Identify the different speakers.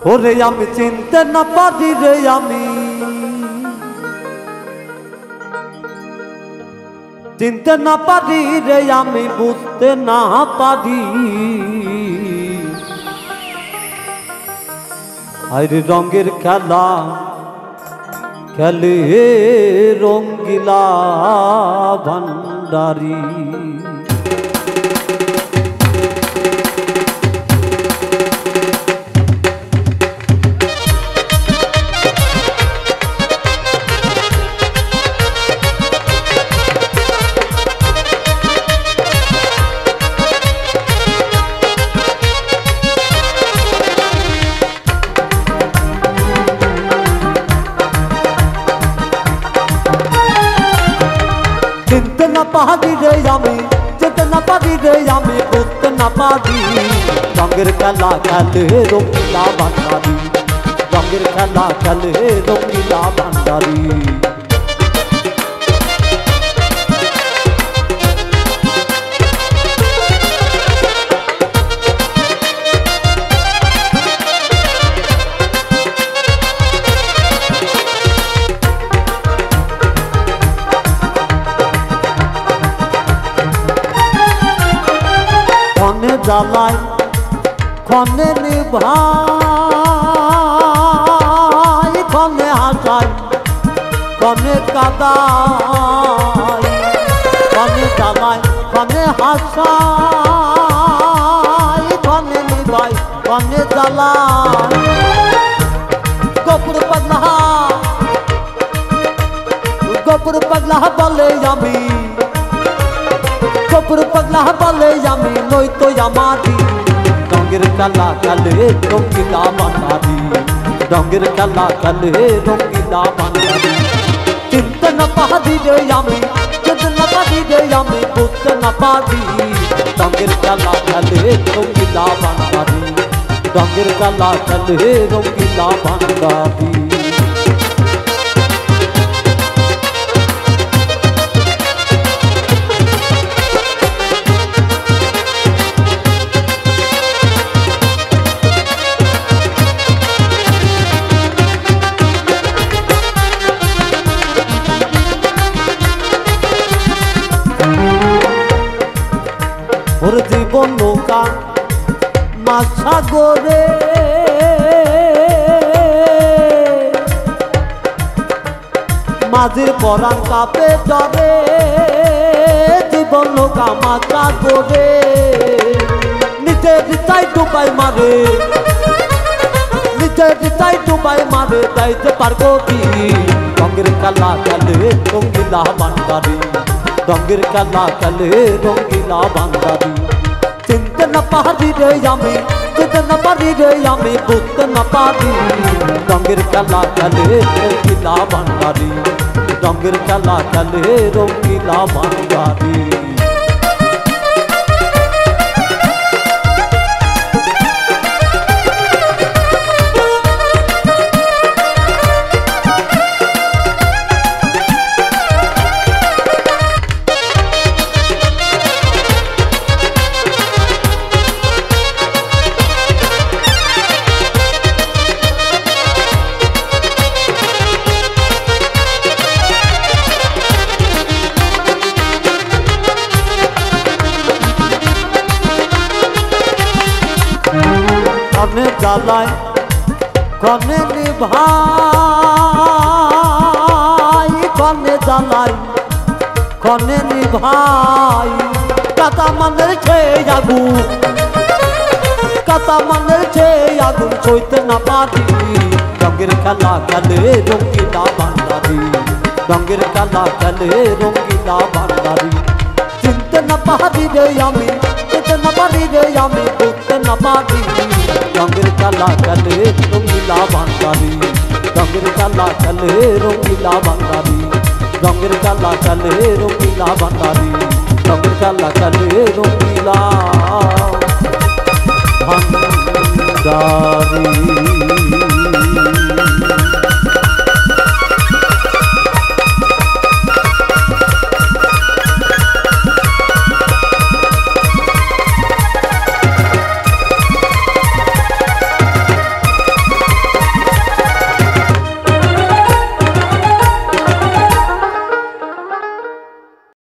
Speaker 1: ওরে আমি চিনতে না পারি রে, আমি চিনতে না পারি রে, আমি বুঝতে না পারি। আরে রঙের খেলা খেলে রঙ্গিলা ভান্ডারি। চিনতে না পারি রে আমি, চিনতে না পারি রে আমি, বুঝতে না পারি। রঙের খেলা খেলে রঙিলা ভান্ডারি, রঙের খেলা খেলে রঙিলা ভান্ডারি। ক্ষণে জ্বালায় ক্ষণে নিভাই, ক্ষণে হাসায় ক্ষণে কাদায়, ক্ষণে জ্বালায় ক্ষণে হাসায়, ক্ষণে নিভাই ক্ষণে জ্বালায়। গোপুর পাগলা, গোপুর পাগলা বলে আমি, গোপুর পাগলা বলে আমি, নই তো আমারি। রঙের খেলা খেলে রঙিলা ভান্ডারি, রঙের খেলা খেলে রঙিলা ভান্ডারি। চিনতে না পারি রে আমি, চিনতে না পারি রে আমি, বুঝতে না পারি। রঙের খেলা খেলে রঙিলা ভান্ডারি, রঙের খেলা খেলে রঙিলা ভান্ডারি। ওর জীবন নৌকা মাছ সাগরে, মাঝির পরাণ কাপে জ্বরে। জীবন নৌকা মাছ সাগরে, নিজের চাই ডুবাই মারে, নিজের চাই ডুবাই মারে, যাইতে পারবো কি। রঙের খেলা খেলে রঙিলা ভান্ডারি, রঙের খেলা খেলে রঙিলা ভান্ডারি। চিনতে না পারি রে আমি, চিনতে না পারি রে আমি, বুঝতে না পারি। রঙের খেলা খেলে রঙিলা ভান্ডারি, রঙের খেলা খেলে রঙিলা ভান্ডারি। ক্ষণে জ্বালায় ক্ষণে নিভাই, ক্ষণে জ্বালায় ক্ষণে নিভাই। কাতা মানের খেয়ে আগুন, কাতা মানের খেয়ে আগুন, সইতে না পারি। রঙের খেলা খেলে রঙিলা ভান্ডারি, রঙের খেলা খেলে রঙিলা ভান্ডারি। চিনতে না পারি রে আমি, চিনতে না পারি রে আমি, বুঝতে না পারি। রঙের খেলা খেলে রঙিলা ভান্ডারি, রঙের খেলা খেলে রঙিলা ভান্ডারি, রঙের খেলা খেলে রঙিলা ভান্ডারি, রঙের খেলা খেলে রঙিলা ভান্ডারি।